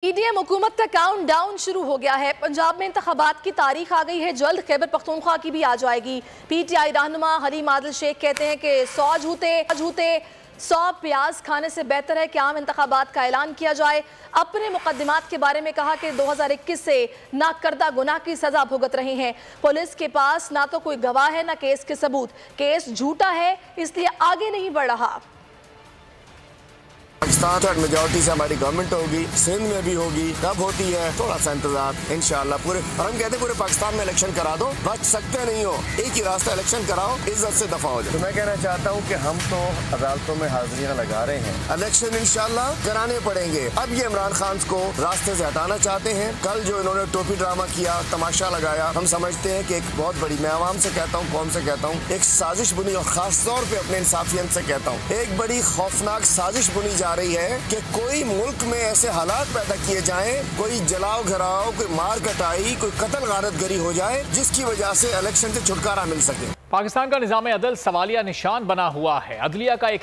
PDM हुकूमत का count down शुरू हो गया है। पंजाब में इंतखाबात की तारीख आ गई है, जल्द खैबर पख्तूनख्वा की भी आ जाएगी। पीटीआई रहनुमा हलीम आदिल शेख कहते हैं कि 100 प्याज खाने से बेहतर है कि आम इंतखाबात का ऐलान किया जाए। अपने मुकदमात के बारे में कहा कि 2021 से नाकर्दा गुनाह की सजा भुगत रहे हैं। पुलिस के पास ना तो कोई गवाह है ना केस के सबूत। केस झूठा है इसलिए आगे नहीं बढ़ रहा। पाकिस्तान थर्ड मेजॉरिटी से हमारी गवर्नमेंट होगी, सिंध में भी होगी, कब होती है थोड़ा सा इंतजार इंशाल्लाह। पूरे और हम कहते हैं पूरे पाकिस्तान में इलेक्शन करा दो, बच सकते नहीं हो, एक ही रास्ता इलेक्शन कराओ, इज्जत से दफा हो जाए। तो मैं कहना चाहता हूँ कि हम तो अदालतों में हाजिरियां लगा रहे हैं, इलेक्शन इंशाल्लाह कराने पड़ेंगे। अब ये इमरान खान को रास्ते से हटाना चाहते हैं। कल जो इन्होंने टोपी ड्रामा किया, तमाशा लगाया, हम समझते हैं कि एक बहुत बड़ी, मैं आवाम से कहता हूँ, कौम से कहता हूँ, एक साजिश बुनी और खास तौर पर अपने इंसाफियत से कहता हूँ, एक बड़ी खौफनाक साजिश बुनी जा रही है कि कोई मुल्क में ऐसे हालात पैदा किए जाएं, कोई जलाओ घराओ, कोई मार कटाई, कोई कत्ल गारतगरी हो जाए जिसकी वजह से इलेक्शन से छुटकारा मिल सके। पाकिस्तान का निज़ाम अदल सवालिया निशान बना हुआ है। अदलिया का एक